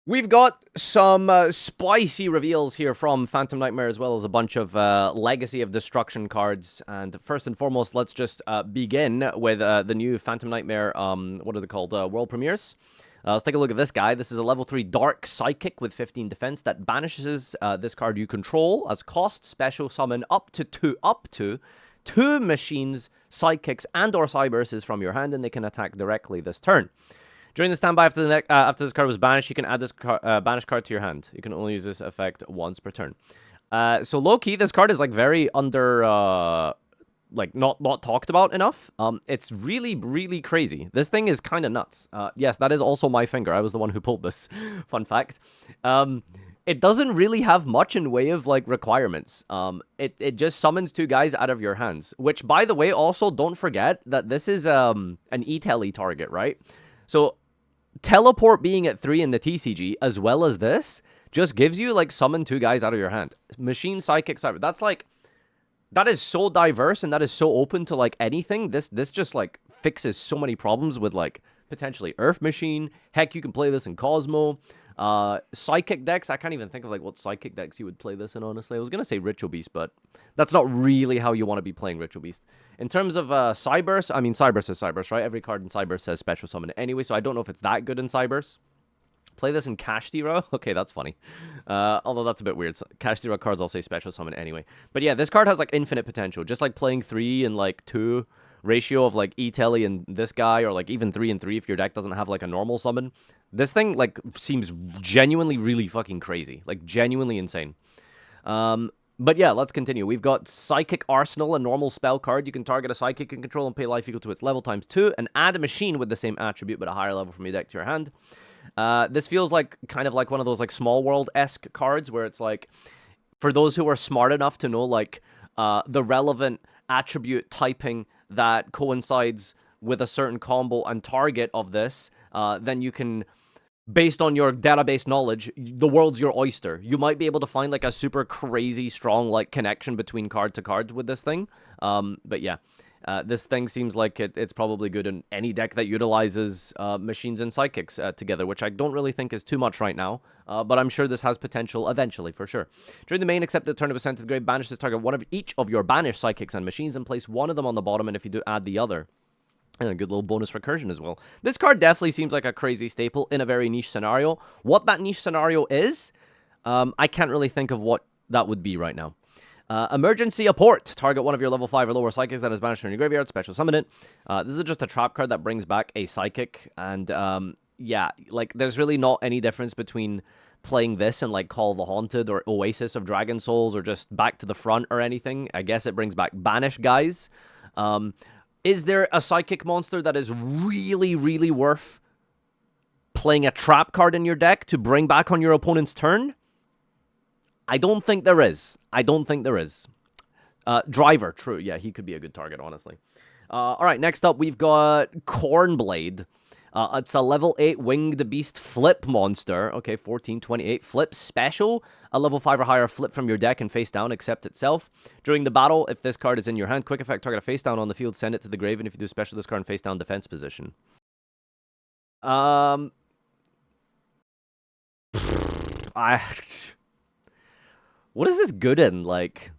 We've got some spicy reveals here from Phantom Nightmare, as well as a bunch of Legacy of Destruction cards. And first and foremost, let's just begin with the new Phantom Nightmare, what are they called, World Premieres. Let's take a look at this guy. This is a level 3 Dark Psychic with 15 defense that banishes this card you control as cost special summon up to two machines, psychics, and or cyberses from your hand, and they can attack directly this turn. During the standby after this card was banished, you can add this banished card to your hand. You can only use this effect once per turn. So low-key, this card is like very under, like not talked about enough. It's really crazy. This thing is kind of nuts. Yes, that is also my finger. I was the one who pulled this. Fun fact. It doesn't really have much in way of like requirements. It just summons two guys out of your hands. Which, by the way, also don't forget that this is an E-Tele target, right? So teleport being at 3 in the TCG, as well as this, just gives you, like, summon two guys out of your hand. Machine, Psychic, Cyber. That's, like, that is so diverse, and that is so open to, like, anything. This just, like, fixes so many problems with, like, potentially Earth Machine. Heck, you can play this in Cosmo. Psychic decks, I can't even think of, like, what Psychic decks you would play this in, honestly. I was gonna say Ritual Beast, but that's not really how you want to be playing Ritual Beast. In terms of Cyberse, I mean, Cyberse is Cyberse, right? Every card in Cyberse says Special Summon anyway, so I don't know if it's that good in Cyberse. Play this in Kashtira? Okay, that's funny. Although that's a bit weird. Kashtira cards all say Special Summon anyway. But yeah, this card has, like, infinite potential. Just like playing 3 and, like, 2 ratio of, like, E-Tele and this guy, or, like, even 3 and 3 if your deck doesn't have, like, a normal summon. This thing, like, seems genuinely really fucking crazy. Like, genuinely insane. But yeah, let's continue. We've got Psychic Arsenal, a normal spell card. You can target a Psychic and control and pay life equal to its level times 2, and add a machine with the same attribute but a higher level from your deck to your hand. This feels like kind of like one of those like Small World-esque cards where it's like, for those who are smart enough to know like the relevant attribute typing that coincides with a certain combo and target of this, then you can, based on your database knowledge, the world's your oyster. You might be able to find, like, a super crazy strong, like, connection between card to card with this thing. But yeah, this thing seems like it's probably good in any deck that utilizes machines and psychics together, which I don't really think is too much right now. But I'm sure this has potential eventually, for sure. During the main, except the turn of ascent to the grave, banish this target one of each of your banished psychics and machines and place one of them on the bottom, and if you do, add the other. And a good little bonus recursion as well. This card definitely seems like a crazy staple in a very niche scenario. What that niche scenario is, I can't really think of what that would be right now. Emergency Apport. Target one of your level 5 or lower psychics that is banished from your graveyard. Special summon it. This is just a trap card that brings back a psychic. And yeah, like, there's really not any difference between playing this and, like, Call the Haunted or Oasis of Dragon Souls or just Back to the Front or anything. I guess it brings back banish guys. Is there a psychic monster that is really worth playing a trap card in your deck to bring back on your opponent's turn? I don't think there is. Driver, true. Yeah, he could be a good target, honestly. Alright, next up, we've got Cornblade. It's a level 8 winged beast flip monster. Okay, 1428. Flip special. A level 5 or higher flip from your deck and face down, except itself. During the battle, if this card is in your hand, quick effect, target a face down on the field, send it to the grave, and if you do special, this card in face down defense position. What is this good in? Like,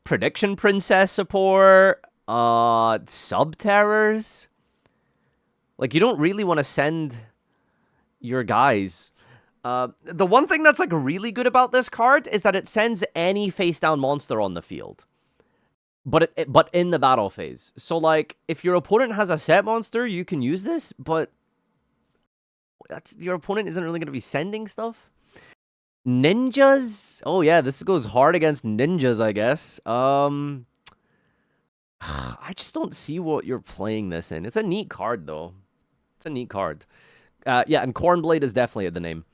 Prediction Princess support? Sub-terrors? Like, you don't really want to send your guys. The one thing that's, like, really good about this card is that it sends any face-down monster on the field. But in the battle phase. So, like, if your opponent has a set monster, you can use this, but your opponent isn't really going to be sending stuff. Ninjas? Oh, yeah, this goes hard against ninjas, I guess. I just don't see what you're playing this in. It's a neat card, though. It's a neat card. Yeah, and Cornblade is definitely the name.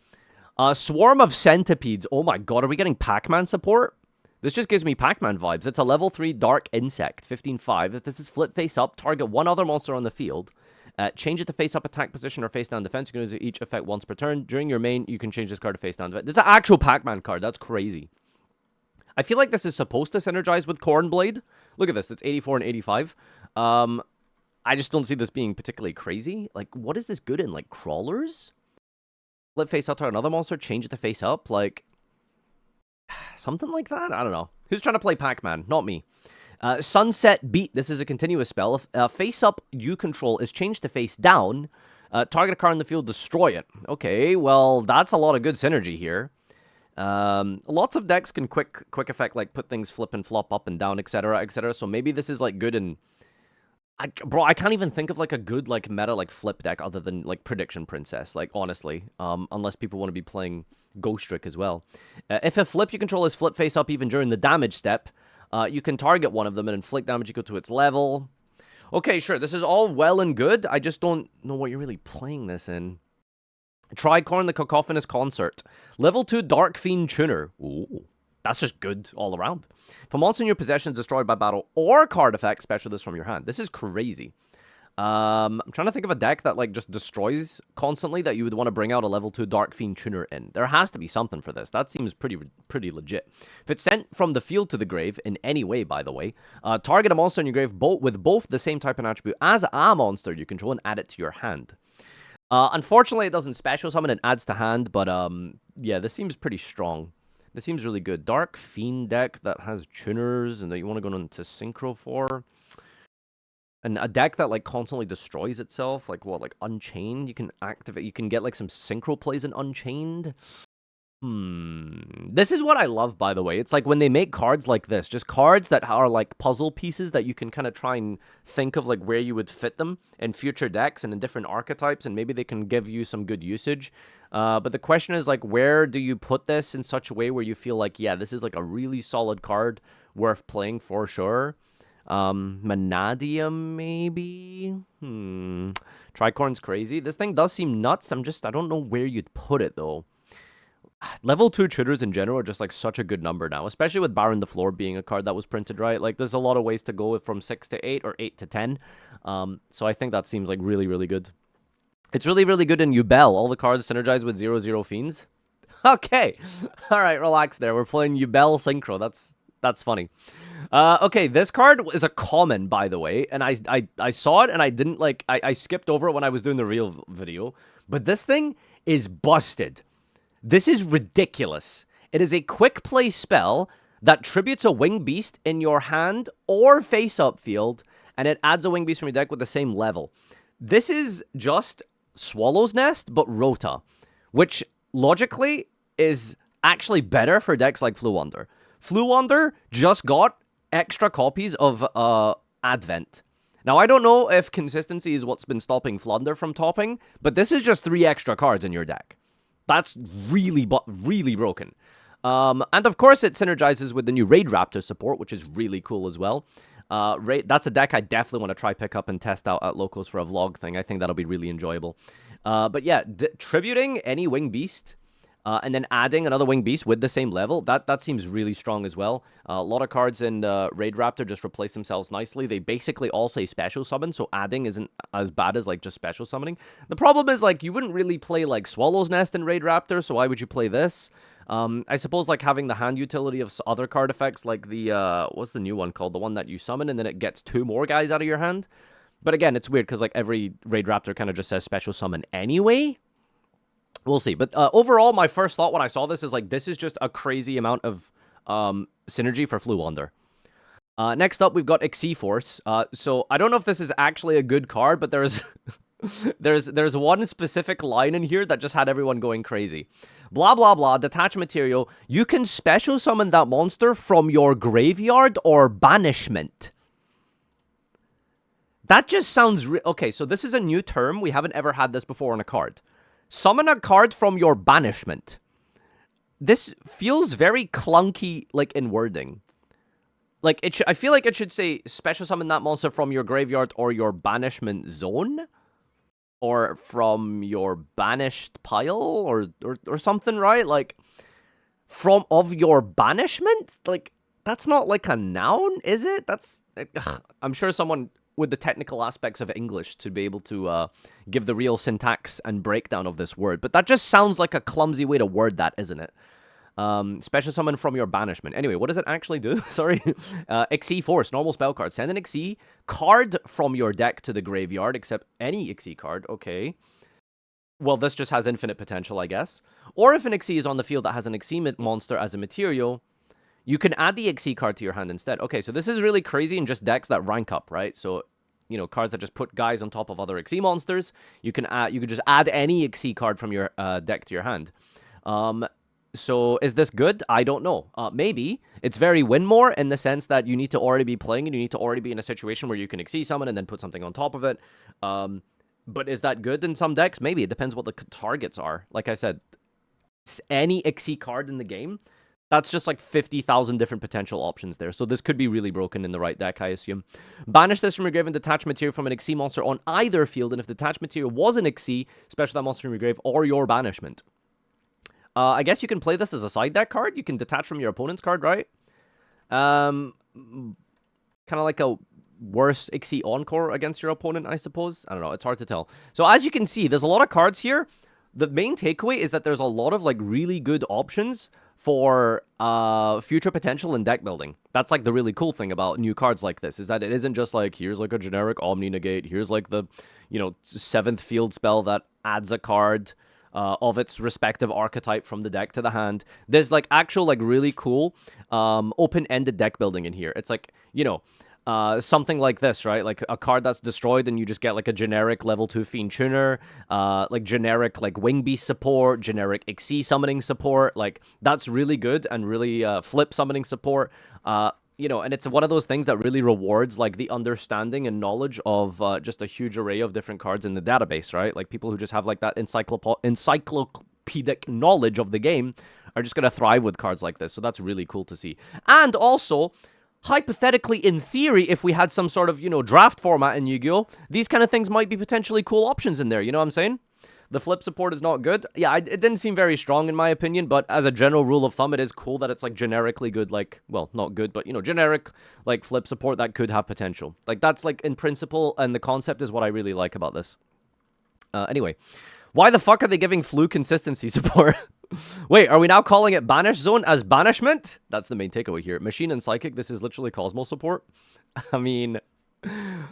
Swarm of Centipedes. Oh my god, are we getting Pac-Man support? This just gives me Pac-Man vibes. It's a level 3 Dark Insect, 15/5. If this is flip face up, target one other monster on the field. Change it to face up attack position or face down defense. You can use each effect once per turn. During your main, you can change this card to face down defense. This is an actual Pac-Man card. That's crazy. I feel like this is supposed to synergize with Cornblade. Look at this. It's 84 and 85. I just don't see this being particularly crazy. Like, what is this good in? Like, crawlers? Flip face up to another monster, change it to face up, like something like that. I don't know. Who's trying to play Pac-Man? Not me. Sunset Beat. This is a continuous spell. If face up you control is changed to face down, target a card in the field, destroy it. Okay, well that's a lot of good synergy here. Lots of decks can quick effect like put things flip and flop up and down, etc., etc. So maybe this is like good in. Bro, I can't even think of like a good like meta like flip deck other than like Prediction Princess. Like honestly, unless people want to be playing Ghost Trick as well. If a flip you control is flip face up even during the damage step, you can target one of them and inflict damage equal to its level. Okay, sure, this is all well and good. I just don't know what you're really playing this in. Tricorn, the Copus Concert. Level 2 Dark Fiend Tuner. Ooh. That's just good all around. If a monster in your possession is destroyed by battle or card effect, special this from your hand. This is crazy. I'm trying to think of a deck that like just destroys constantly that you would want to bring out a level 2 Dark Fiend Tuner in. There has to be something for this. That seems pretty legit. If it's sent from the field to the grave, in any way, by the way, target a monster in your grave with both the same type and attribute as a monster you control and add it to your hand. Unfortunately, it doesn't special summon, it adds to hand, but yeah, this seems pretty strong. This seems really good. Dark Fiend deck that has tuners and that you want to go into synchro for. And a deck that like constantly destroys itself, like what, like Unchained? You can activate, you can get like some synchro plays in Unchained. This is what I love, by the way. It's like when they make cards like this, just cards that are like puzzle pieces that you can kind of try and think of like where you would fit them in future decks and in different archetypes, and maybe they can give you some good usage. But the question is like, where do you put this in such a way where you feel like, yeah, this is like a really solid card worth playing for sure. Manadium, maybe? Tricorn's crazy. This thing does seem nuts. I don't know where you'd put it though. Level 2 tutors in general are just like such a good number now, especially with Baron the Floor being a card that was printed, right? Like there's a lot of ways to go from 6 to 8 or 8 to 10. So I think that seems like really, really good. It's really, really good in Yubel. All the cards synergize with 0/0 Fiends. Okay. All right, relax there. We're playing Yubel Synchro. That's funny. Okay, this card is a common, by the way, and I saw it and I didn't like, I skipped over it when I was doing the real video, but this thing is busted. This is ridiculous. It is a quick play spell that tributes a winged beast in your hand or face-up field, and it adds a winged beast from your deck with the same level. This is just Swallow's Nest, but Rota, which logically is actually better for decks like Fluwander. Fluwander just got extra copies of Advent. Now, I don't know if consistency is what's been stopping Flunder from topping, but this is just 3 extra cards in your deck. That's really broken. And of course, it synergizes with the new Raid Raptor support, which is really cool as well. That's a deck I definitely want to try pick up and test out at locals for a vlog thing. I think that'll be really enjoyable. But yeah, tributing any Winged Beast and then adding another Winged Beast with the same level, that seems really strong as well. A lot of cards in Raid Raptor just replace themselves nicely. They basically all say special summon, so adding isn't as bad as like just special summoning. The problem is like you wouldn't really play like Swallow's Nest in Raid Raptor, so why would you play this? I suppose like having the hand utility of other card effects like the, what's the new one called? The one that you summon and then it gets 2 more guys out of your hand. But again, it's weird because like every Raid Raptor kind of just says special summon anyway. We'll see. But overall, my first thought when I saw this is like, this is just a crazy amount of synergy for Fluwander. Next up, we've got Exe Force. So I don't know if this is actually a good card, but there's there's one specific line in here that just had everyone going crazy. Blah, blah, blah, Detach Material. You can special summon that monster from your graveyard or banishment. That just sounds... Okay, so this is a new term. We haven't ever had this before on a card. Summon a card from your banishment. This feels very clunky, like, in wording. Like, I feel like it should say, special summon that monster from your graveyard or your banishment zone. Or from your banished pile, or something, right? Like, of your banishment? Like, that's not, like, a noun, is it? That's... I'm sure someone... with the technical aspects of English to be able to give the real syntax and breakdown of this word. But that just sounds like a clumsy way to word that, isn't it? Special summon from your banishment. Anyway, what does it actually do? Sorry. Exe Force, normal spell card. Send an Exe card from your deck to the graveyard, except any Exe card. Okay. well, this just has infinite potential, I guess. Or if an Exe is on the field that has an Exe monster as a material, you can add the Exe card to your hand instead. Okay, so this is really crazy in just decks that rank up, right? So, you know, cards that just put guys on top of other Exe monsters. You can just add any Exe card from your deck to your hand. So is this good? I don't know. Maybe. It's very win more in the sense that you need to already be playing and you need to already be in a situation where you can Exe summon and then put something on top of it. But is that good in some decks? Maybe. It depends what the targets are. Like I said, any Exe card in the game, that's just like 50,000 different potential options there. So this could be really broken in the right deck, I assume. Banish this from your grave and detach material from an Exe monster on either field. And if detach material was an Exe, special that monster from your grave or your banishment. I guess you can play this as a side deck card. You can detach from your opponent's card, right? Kind of like a worse Exe Encore against your opponent, I suppose. I don't know. It's hard to tell. So as you can see, there's a lot of cards here. The main takeaway is that there's a lot of like really good options for future potential in deck building. That's like the really cool thing about new cards like this, is that it isn't just like, here's like a generic Omni Negate, here's like the, you know, 7th field spell that adds a card of its respective archetype from the deck to the hand. There's like actual like really cool open-ended deck building in here. It's like, you know, something like this, right? Like a card that's destroyed and you just get like a generic level 2 Fiend Tuner, like generic like Wing Beast support, generic Exe summoning support. Like that's really good and really flip summoning support. You know, and it's one of those things that really rewards like the understanding and knowledge of just a huge array of different cards in the database, right? Like people who just have like that encyclopedic knowledge of the game are just going to thrive with cards like this. So that's really cool to see. And also, hypothetically, in theory, if we had some sort of, you know, draft format in Yu-Gi-Oh!, these kind of things might be potentially cool options in there. You know what I'm saying? The flip support is not good. Yeah, it didn't seem very strong in my opinion, but as a general rule of thumb, it is cool that it's like generically good, like, well, not good, but, you know, generic, like, flip support that could have potential. Like, that's, like, in principle, and the concept is what I really like about this. Anyway, why the fuck are they giving Flu consistency support? Wait, are we now calling it Banish Zone as banishment? That's the main takeaway here. Machine and Psychic, this is literally Cosmo support. I mean,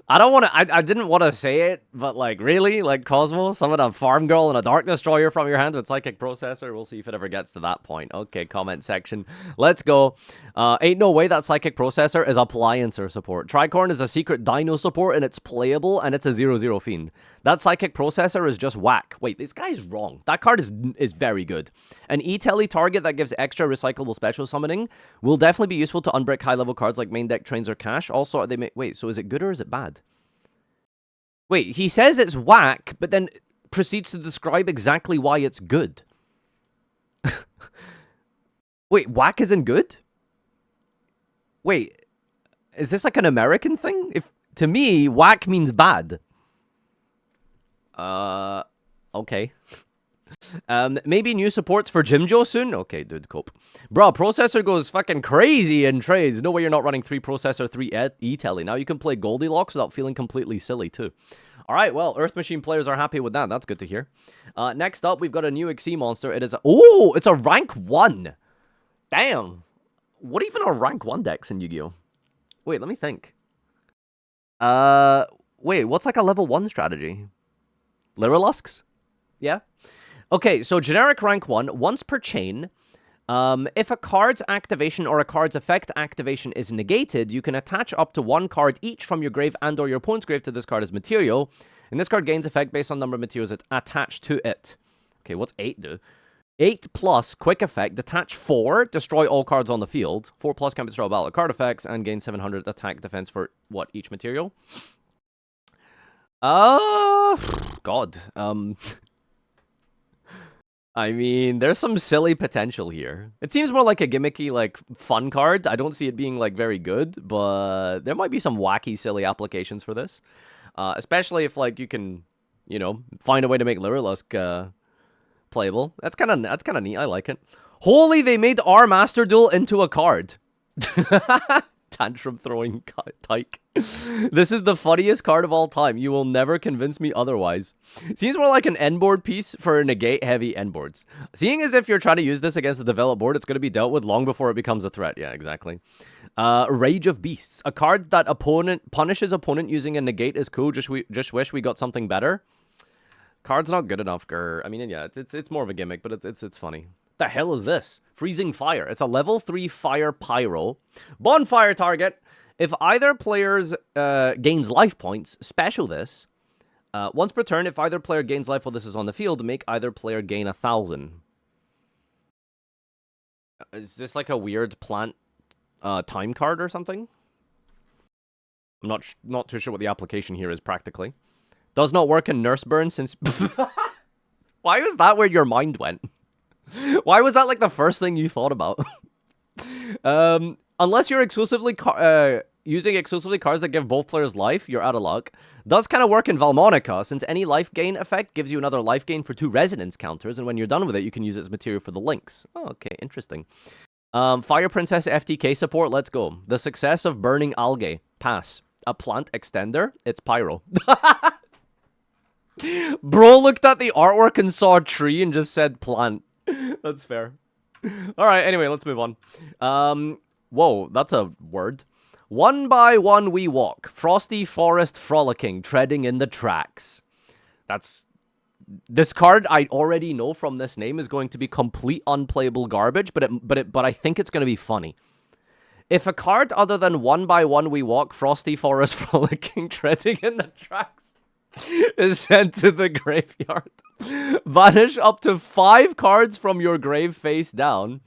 I don't want to, I didn't want to say it, but like, really? Like, Cosmo, summon a Farm Girl and a Dark Destroyer from your hand with Psychic Processor? We'll see if it ever gets to that point. Okay, comment section. Let's go. Ain't no way that Psychic Processor is Appliancer support. Tricorn is a secret Dino support, and it's playable, and it's a 0/0 Fiend. That Psychic Processor is just whack. Wait, this guy's wrong. That card is very good. An E-Tele target that gives extra recyclable special summoning will definitely be useful to unbrick high-level cards like main deck trains or cash. Also, wait, so is it good or is it bad? Wait, he says it's whack, but then proceeds to describe exactly why it's good. Wait, whack isn't good? Wait, is this like an American thing? To me, whack means bad. Okay. Maybe new supports for Jimjo soon? Okay, dude, cope. Bro, Processor goes fucking crazy in trades. No way you're not running 3 Processor, 3 E-Tele. Now you can play Goldilocks without feeling completely silly, too. Alright, well, Earth Machine players are happy with that. That's good to hear. Next up, we've got a new Exe monster. It is it's a rank 1! Damn! What even are rank 1 decks in Yu-Gi-Oh? Wait, let me think. Wait, what's like a level 1 strategy? Lyrilusks? Yeah? Okay, so generic rank 1, once per chain. If a card's activation or a card's effect activation is negated, you can attach up to 1 card each from your grave and or your opponent's grave to this card as material. And this card gains effect based on number of materials attached to it. Okay, what's 8 do? 8 plus, quick effect, detach 4, destroy all cards on the field. 4 plus can destroy battle card effects, and gain 700 attack defense for, what, each material? God. I mean, there's some silly potential here. It seems more like a gimmicky, like, fun card. I don't see it being, like, very good, but there might be some wacky, silly applications for this. Especially if, like, you can, you know, find a way to make Lyrilusk, playable. That's kind of neat. I like it. Holy, they made our Master Duel into a card. Tantrum throwing tyke. This is the funniest card of all time. You will never convince me otherwise. Seems more like an end board piece for negate heavy end boards. Seeing as if you're trying to use this against a developed board, it's going to be dealt with long before it becomes a threat. Yeah, exactly. Rage of Beasts. A card that punishes opponent using a negate is cool. Just wish we got something better. Card's not good enough, grr. I mean, yeah, it's more of a gimmick, but it's funny. The hell is this? Freezing Fire. It's a level 3 fire pyro. Bonfire target. If either player's gains life points, special this. Once per turn, if either player gains life while this is on the field, make either player gain 1,000. Is this like a weird plant time card or something? I'm not too sure what the application here is practically. Does not work in Nurse Burn since... Why was that where your mind went? Why was that like the first thing you thought about? Unless you're exclusively using exclusively cards that give both players life, you're out of luck. Does kind of work in Valmonica, since any life gain effect gives you another life gain for 2 resonance counters, and when you're done with it, you can use it as material for the links. Oh, okay, interesting. Fire Princess FTK support, let's go. The success of burning algae. Pass. A plant extender? It's pyro. Bro looked at the artwork and saw a tree and just said plant. That's fair. Alright, anyway, let's move on. Whoa, that's a word. One by one we walk. Frosty Forest frolicking, treading in the tracks. That's... This card, I already know from this name, is going to be complete unplayable garbage, but I think it's going to be funny. If a card other than One by One We Walk, Frosty Forest frolicking, treading in the tracks is sent to the graveyard, vanish up to 5 cards from your grave face down.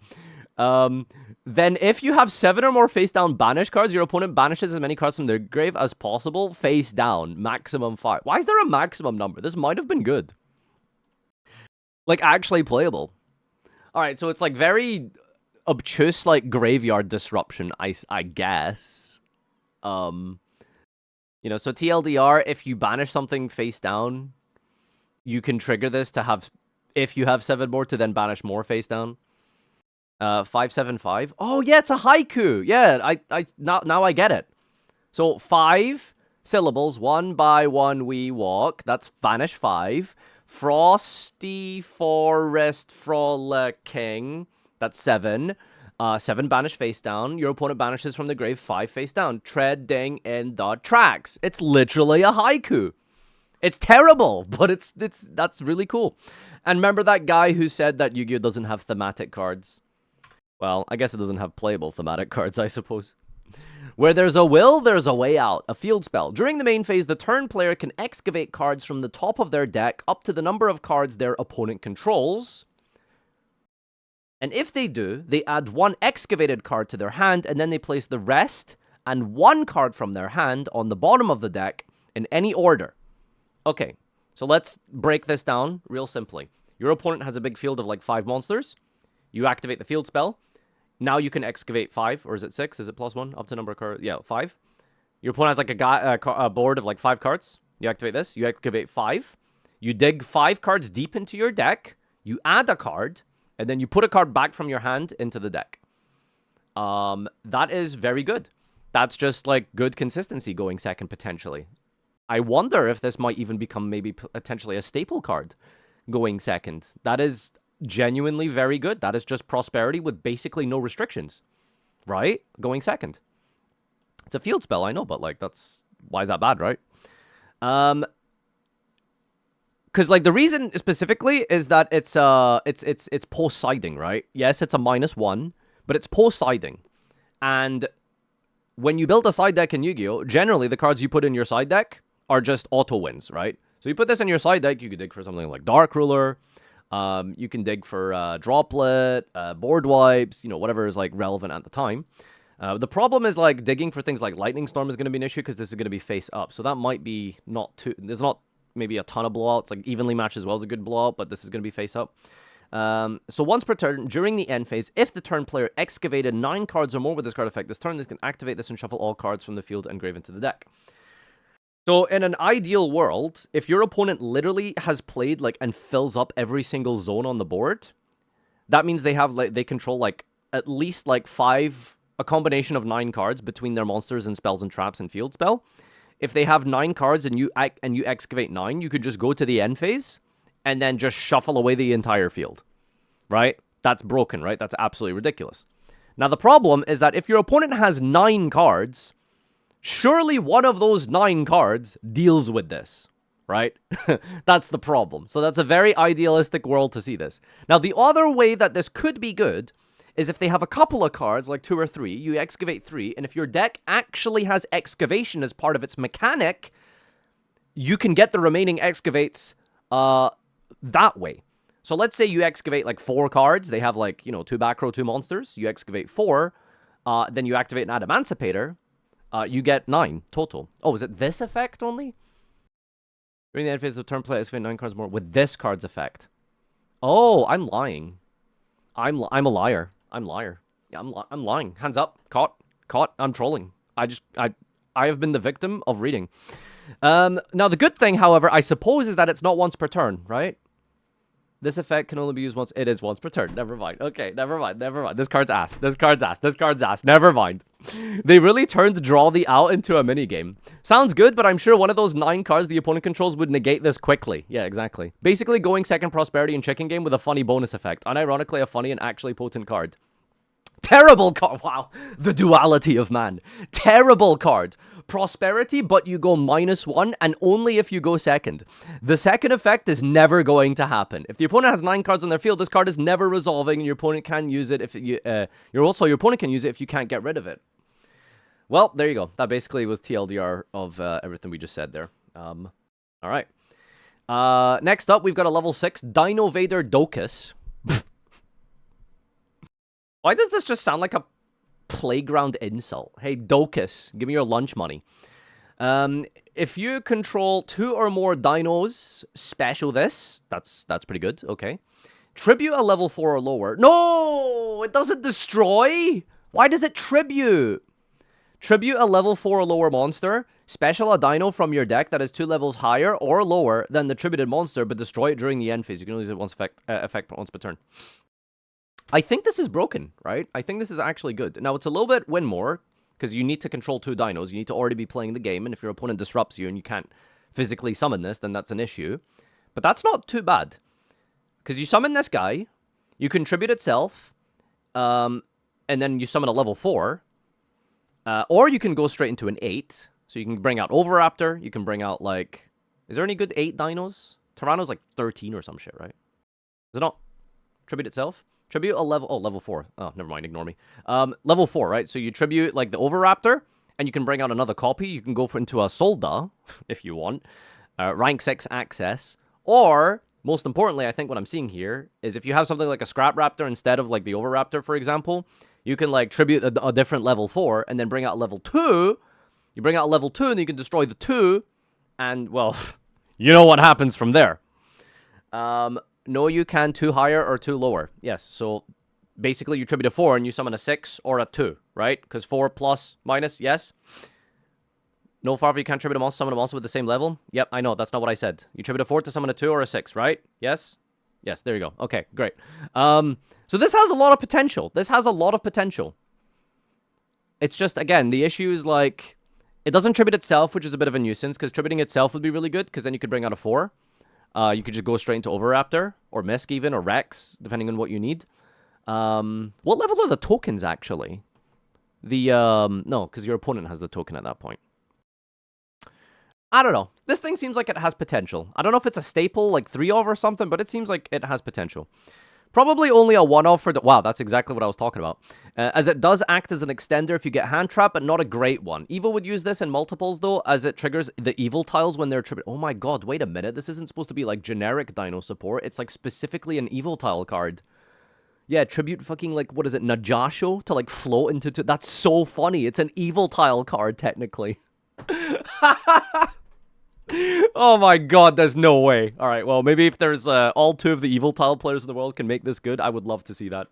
Then if you have 7 or more face down banish cards, your opponent banishes as many cards from their grave as possible face down. Maximum 5. Why is there a maximum number? This might have been good. Like, actually playable. Alright, so it's like very obtuse, like, graveyard disruption, I guess. You know, so TLDR, if you banish something face down, you can trigger this to have, if you have 7 more, to then banish more face down. 575. Oh, yeah, it's a haiku. Yeah, now I get it. So 5 syllables, one by one we walk. That's vanish 5. Frosty Forest frolicking. That's 7. 7 banish face down. Your opponent banishes from the grave 5 face down. Treading in the tracks. It's literally a haiku. It's terrible, but that's really cool. And remember that guy who said that Yu-Gi-Oh doesn't have thematic cards? Well, I guess it doesn't have playable thematic cards, I suppose. Where there's a will, there's a way out. A field spell. During the main phase, the turn player can excavate cards from the top of their deck up to the number of cards their opponent controls. And if they do, they add 1 excavated card to their hand, and then they place the rest and 1 card from their hand on the bottom of the deck in any order. Okay, so let's break this down real simply. Your opponent has a big field of like 5 monsters. You activate the field spell. Now you can excavate 5, or is it 6? Is it +1 up to number of cards? Yeah, 5. Your opponent has like a board of like 5 cards. You activate this. You activate 5. You dig 5 cards deep into your deck. You add a card, and then you put a card back from your hand into the deck. That is very good. That's just like good consistency going second potentially. I wonder if this might even become maybe potentially a staple card going second. That is genuinely very good. That is just prosperity with basically no restrictions, right? Going second. It's a field spell, I know, but like that's why is that bad, right? Because like the reason specifically is that it's post siding, right? Yes, it's a -1, but it's post siding, and when you build a side deck in Yu-Gi-Oh, generally the cards you put in your side deck are just auto wins, right? So you put this in your side deck, you could dig for something like Dark Ruler. You can dig for Droplet, board wipes, you know, whatever is like relevant at the time. The problem is like digging for things like Lightning Storm is going to be an issue because this is going to be face up. So that might be not too, there's not maybe a ton of blowouts, like evenly matched as well as a good blowout, but this is going to be face up. So once per turn, during the end phase, if the turn player excavated 9 cards or more with this card effect this turn, they can activate this and shuffle all cards from the field and grave into the deck. So in an ideal world, if your opponent literally has played like and fills up every single zone on the board, that means they have like they control like at least like 5, a combination of 9 cards between their monsters and spells and traps and field spell. If they have 9 cards and you excavate 9, you could just go to the end phase and then just shuffle away the entire field, right? That's broken, right? That's absolutely ridiculous. Now the problem is that if your opponent has 9 cards, surely one of those 9 cards deals with this, right? That's the problem. So that's a very idealistic world to see this. Now, the other way that this could be good is if they have a couple of cards, like 2 or 3, you excavate 3, and if your deck actually has excavation as part of its mechanic, you can get the remaining excavates that way. So let's say you excavate like 4 cards. They have like, 2 back row, 2 monsters. You excavate 4. Then you activate an Adamantipator. You get 9 total. Oh, is it this effect only? During the end phase of the turn, play excavate 9 cards more with this card's effect. Oh, I'm lying. I'm a liar. I'm liar. Yeah, I'm lying. Hands up. Caught. I'm trolling. I have been the victim of reading. Now the good thing, however, I suppose, is that it's not once per turn, right? This effect can only be used once. It is once per turn. Never mind. Okay, never mind. This card's ass. This card's ass. Never mind. They really turned Draw the Out into a minigame. Sounds good, but I'm sure one of those 9 cards the opponent controls would negate this quickly. Yeah, exactly. Basically going second prosperity and chicken game with a funny bonus effect. Unironically, a funny and actually potent card. Terrible card. Wow. The duality of man. Terrible card. Prosperity, but you go -1, and only if you go second. The second effect is never going to happen. If the opponent has 9 cards on their field, this card is never resolving, and your opponent can use it if you. Your opponent can use it if you can't get rid of it. Well, there you go. That basically was TLDR of everything we just said there. All right. Next up, we've got a level 6 Dinov Vader Docus. Why does this just sound like a playground insult? Hey, Docus, give me your lunch money. If you control 2 or more dinos, special this. That's pretty good. Okay. Tribute a level 4 or lower. No! It doesn't destroy! Why does it tribute? Tribute a level 4 or lower monster. Special a dino from your deck that is 2 levels higher or lower than the tributed monster, but destroy it during the end phase. You can only use it once effect once per turn. I think this is broken, right? I think this is actually good. Now, it's a little bit win more, because you need to control 2 dinos. You need to already be playing the game, and if your opponent disrupts you and you can't physically summon this, then that's an issue. But that's not too bad. Because you summon this guy, you contribute itself, and then you summon a level 4. Or you can go straight into an 8. So you can bring out Oviraptor, you can bring out, like... Is there any good 8 dinos? Tyranno's like 13 or some shit, right? Is it not? Tribute itself? Tribute a level... Oh, level 4. Oh, never mind. Ignore me. Level 4, right? So you tribute, like, the Oviraptor, and you can bring out another copy. You can go into a Solda, if you want. Rank 6 access. Or, most importantly, I think what I'm seeing here is if you have something like a Scrap Raptor instead of, like, the Oviraptor, for example, you can, like, tribute a different level 4 and then bring out level 2. You bring out level 2, and you can destroy the 2. And, well, you know what happens from there. No, you can 2 higher or 2 lower. Yes, so basically you tribute a 4 and you summon a 6 or a 2, right? Because 4 plus minus, yes. No, Farfa, you can't tribute a monster, summon a monster with the same level. Yep, I know, that's not what I said. You tribute a 4 to summon a 2 or a 6, right? Yes? Yes, there you go. Okay, great. So this has a lot of potential. This has a lot of potential. It's just, again, the issue is, like, it doesn't tribute itself, which is a bit of a nuisance, because tributing itself would be really good, because then you could bring out a 4. You could just go straight into Oviraptor, or Misk even, or Rex, depending on what you need. What level are the tokens, actually? No, because your opponent has the token at that point. I don't know. This thing seems like it has potential. I don't know if it's a staple, like 3-of or something, but it seems like it has potential. Probably only a 1-of for... Wow, that's exactly what I was talking about. As it does act as an extender if you get hand trap, but not a great one. Evil would use this in multiples, though, as it triggers the evil tiles when they're... Oh my god, wait a minute. This isn't supposed to be, like, generic dino support. It's, like, specifically an evil tile card. Yeah, tribute fucking, like, what is it, Najasho to, like, float into... That's so funny. It's an evil tile card, technically. Oh my god, there's no way. Alright, well, maybe if there's all 2 of the evil tile players in the world can make this good, I would love to see that.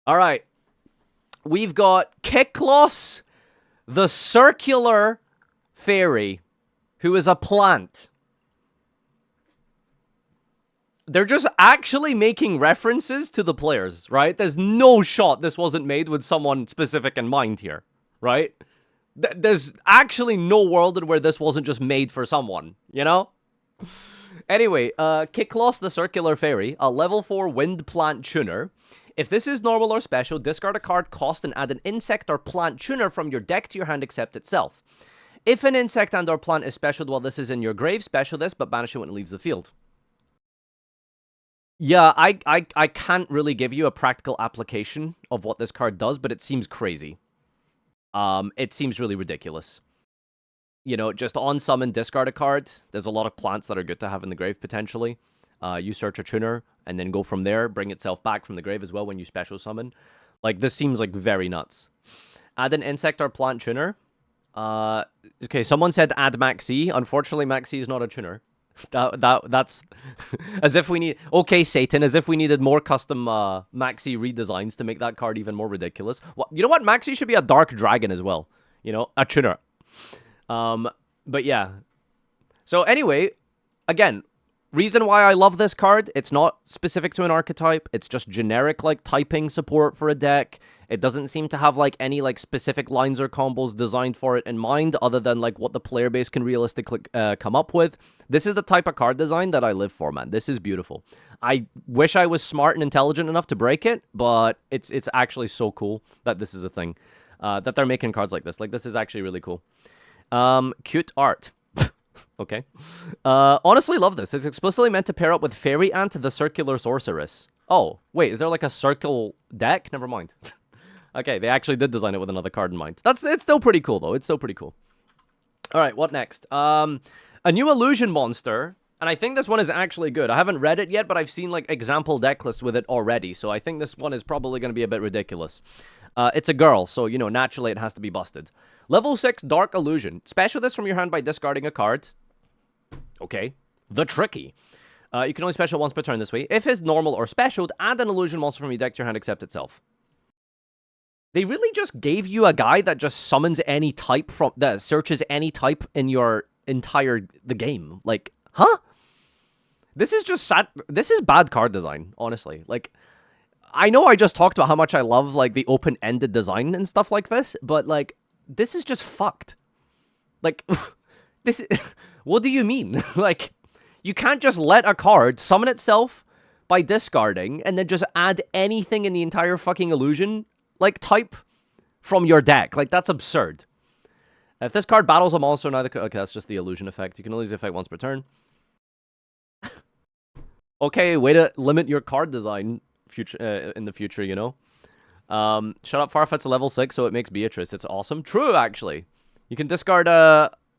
Alright. We've got Kloss, the circular fairy, who is a plant. They're just actually making references to the players, right? There's no shot this wasn't made with someone specific in mind here, right? There's actually no world in where this wasn't just made for someone, you know? Anyway, Kloss the Circular Fairy, a level 4 wind plant tuner. If this is normal or special, discard a card cost and add an insect or plant tuner from your deck to your hand except itself. If an insect and or plant is specialed while this is in your grave, special this, but banish it when it leaves the field. Yeah, I can't really give you a practical application of what this card does, but it seems crazy. It seems really ridiculous. You know, just on summon, discard a card. There's a lot of plants that are good to have in the grave, potentially. You search a tuner, and then go from there, bring itself back from the grave as well when you special summon. Like, this seems, like, very nuts. Add an insect or plant tuner. Okay, someone said add Maxi. Unfortunately, Maxi is not a tuner. That's as if we need. Okay, Satan, as if we needed more custom Maxi redesigns to make that card even more ridiculous. Well, you know what? Maxi should be a dark dragon as well. You know, a tuner. But yeah. So anyway, again, reason why I love this card, it's not specific to an archetype. It's just generic, like, typing support for a deck. It doesn't seem to have, like, any, like, specific lines or combos designed for it in mind, other than, like, what the player base can realistically come up with. This is the type of card design that I live for, man. This is beautiful. I wish I was smart and intelligent enough to break it, but it's actually so cool that this is a thing. That they're making cards like this. Like, this is actually really cool. Cute art. Okay. Honestly love this. It's explicitly meant to pair up with Fairy Ant, the Circular Sorceress. Oh, wait, is there like a circle deck? Never mind. Okay, they actually did design it with another card in mind. It's still pretty cool, though. It's still pretty cool. Alright, what next? A new illusion monster, and I think this one is actually good. I haven't read it yet, but I've seen, like, example deck lists with it already, so I think this one is probably going to be a bit ridiculous. It's a girl, so, you know, naturally it has to be busted. Level 6, Dark Illusion. Special this from your hand by discarding a card. Okay. The Tricky. You can only special once per turn this way. If it's normal or specialed, add an illusion monster from your deck to your hand except itself. They really just gave you a guy that just summons any type from... that searches any type in your the game. Like, huh? This is just sad. This is bad card design, honestly. Like, I know I just talked about how much I love, like, the open-ended design and stuff like this, but, like, this is just fucked. Like, this... What do you mean? Like, you can't just let a card summon itself by discarding and then just add anything in the entire fucking illusion, like, type from your deck. Like, that's absurd. If this card battles a monster, neither... Okay, that's just the illusion effect. You can only use the effect once per turn. Okay, way to limit your card design in the future, you know? Shut up, Farfa. It's a level 6, so it makes Beatrice. It's awesome. True, actually. You can discard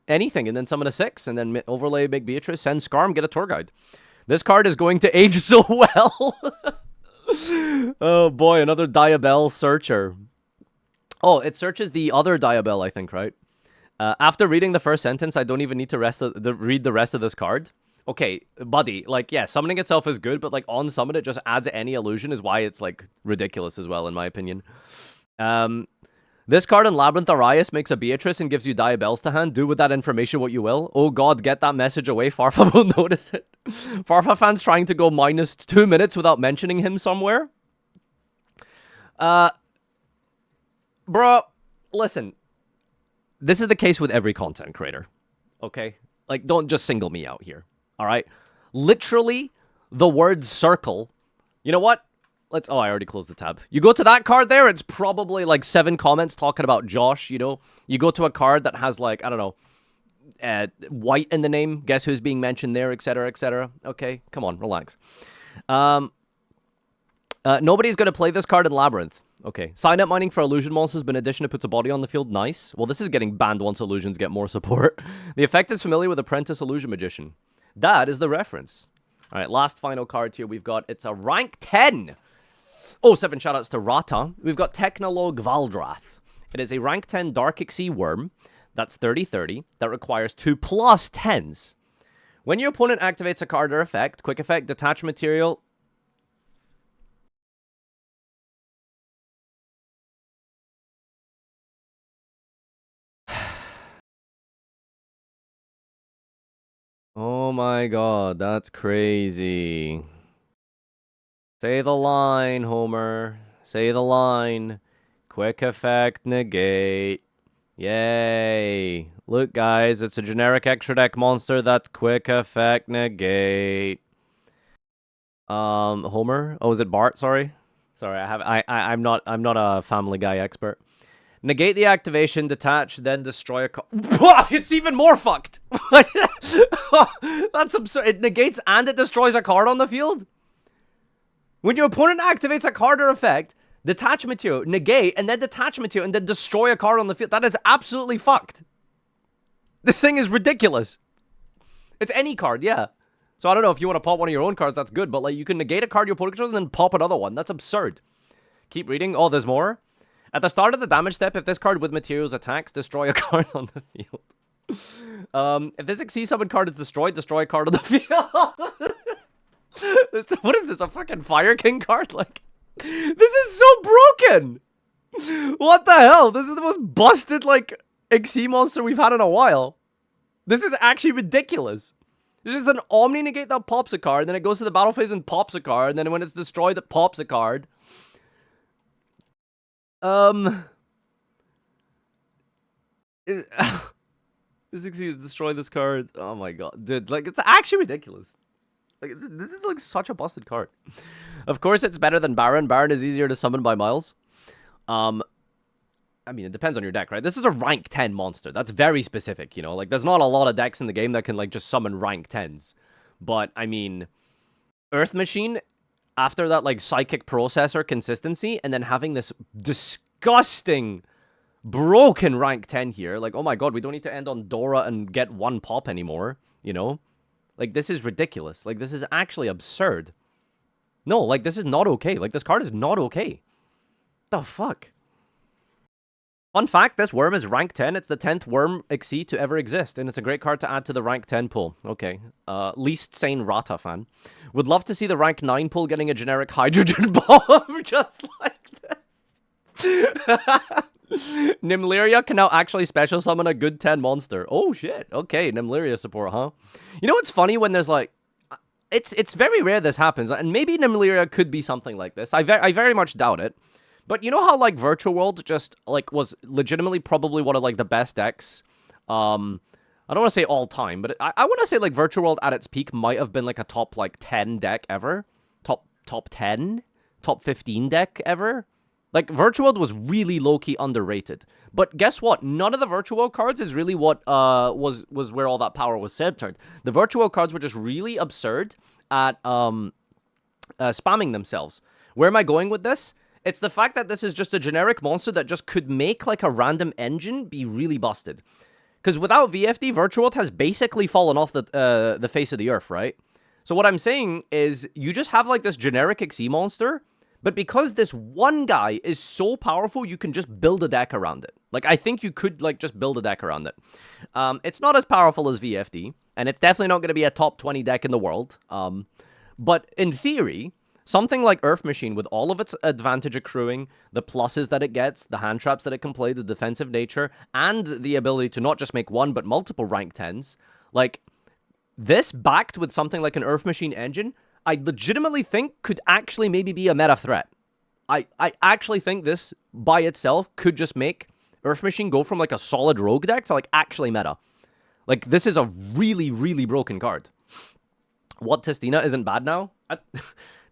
anything and then summon a 6, and then overlay Big Beatrice, send Scarm, get a tour guide. This card is going to age so well. Oh boy, another Diabell Searcher. Oh, it searches the other Diabell, I think, right? After reading the first sentence, I don't even need to read the rest of this card. Okay, buddy, like, yeah, summoning itself is good, but, like, on summon, it just adds any illusion is why it's, like, ridiculous as well, in my opinion. This card in Labyrinth Arias makes a Beatrice and gives you Diabells to hand. Do with that information what you will. Oh god, get that message away. Farfa will notice it. Farfa fans trying to go minus 2 minutes without mentioning him somewhere. Bro, listen. This is the case with every content creator. Okay? Like, don't just single me out here. Alright? Literally, the word circle. You know what? Oh, I already closed the tab. You go to that card there, it's probably like 7 comments talking about Josh, you know? You go to a card that has, like, I don't know, white in the name. Guess who's being mentioned there, etc., etc. Okay, come on, relax. Nobody's going to play this card in Labyrinth. Okay. Sign up mining for illusion monsters, but in addition, it puts a body on the field. Nice. Well, this is getting banned once illusions get more support. The effect is familiar with Apprentice Illusion Magician. That is the reference. All right, last final card here we've got. It's a rank 10. Oh, 7 shoutouts to Rata. We've got Techn Valrath. It is a rank 10 Dark Exe Worm. That's 30/30. That requires 2 plus 10s. When your opponent activates a card or effect, quick effect, Detach Material. Oh my god, that's crazy. Say the line, Homer. Say the line. Quick effect, negate. Yay. Look, guys, it's a generic extra deck monster that's quick effect, negate. Homer? Oh, is it Bart? Sorry. I'm not a Family Guy expert. Negate the activation, detach, then destroy a card. It's even more fucked! That's absurd. It negates and it destroys a card on the field? When your opponent activates a card or effect, detach material, negate, and then detach material, and then destroy a card on the field. That is absolutely fucked. This thing is ridiculous. It's any card, yeah. So I don't know if you want to pop one of your own cards, that's good, but like you can negate a card your opponent controls and then pop another one. That's absurd. Keep reading. Oh, there's more. At the start of the damage step, if this card with materials attacks, destroy a card on the field. If this Exe summon card is destroyed, destroy a card on the field. What is this? A fucking Fire King card? Like, this is so broken. What the hell? This is the most busted, like, Exe monster we've had in a while. This is actually ridiculous. It's just an Omni negate that pops a card, then it goes to the battle phase and pops a card, and then when it's destroyed, it pops a card. This Exe destroy this card. Oh my god. Dude, like, it's actually ridiculous. Like, this is, like, such a busted card. Of course, it's better than Baron. Baron is easier to summon by miles. I mean, it depends on your deck, right? This is a rank 10 monster. That's very specific, you know? Like, there's not a lot of decks in the game that can, like, just summon rank 10s. But, I mean, Earth Machine, after that, like, Psychic Processor consistency, and then having this disgusting, broken rank 10 here. Like, oh my god, we don't need to end on Dora and get one pop anymore, you know? Like, this is ridiculous. Like, this is actually absurd. No, like, this is not okay. Like, this card is not okay. The fuck? Fun fact, this worm is rank 10. It's the 10th worm Exe to ever exist, and it's a great card to add to the rank 10 pool. Okay. Least sane Rata fan. Would love to see the rank 9 pool getting a generic hydrogen bomb just like this. Nimlyria can now actually special summon a good 10 monster. Oh, shit. Okay, Nimlyria support, huh? You know what's funny when there's, like... It's very rare this happens, and maybe Nimlyria could be something like this. I very much doubt it. But you know how, like, Virtual World just, like, was legitimately probably one of, like, the best decks? I don't want to say all time, but I want to say, like, Virtual World at its peak might have been, like, a top, like, 10 deck ever. Top 10? Top 15 deck ever? Like, Virtual World was really low-key underrated. But guess what? None of the Virtual World cards is really what was where all that power was centered. The Virtual World cards were just really absurd at spamming themselves. Where am I going with this? It's the fact that this is just a generic monster that just could make, like, a random engine be really busted. Because without VFD, Virtual World has basically fallen off the face of the earth, right? So what I'm saying is, you just have, like, this generic Exe monster, but because this one guy is so powerful, you can just build a deck around it. Like, I think you could, like, just build a deck around it. It's not as powerful as VFD, and it's definitely not going to be a top 20 deck in the world. But in theory... something like Earth Machine, with all of its advantage accruing, the pluses that it gets, the hand traps that it can play, the defensive nature, and the ability to not just make one, but multiple rank 10s, like, this backed with something like an Earth Machine engine, I legitimately think could actually maybe be a meta threat. I actually think this, by itself, could just make Earth Machine go from, like, a solid rogue deck to, like, actually meta. Like, this is a really, really broken card. What, Testina isn't bad now?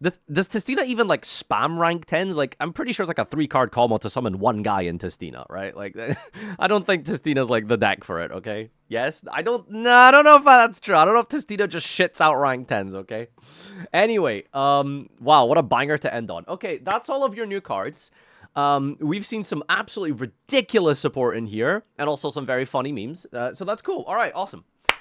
Does Testina even, like, spam rank 10s? Like, I'm pretty sure it's, like, a 3-card combo to summon one guy in Testina, right? Like, I don't think Testina's, like, the deck for it, okay? Yes? I don't know if that's true. I don't know if Testina just shits out rank 10s, okay? Anyway, wow, what a banger to end on. Okay, that's all of your new cards. We've seen some absolutely ridiculous support in here, and also some very funny memes. So that's cool. All right, awesome.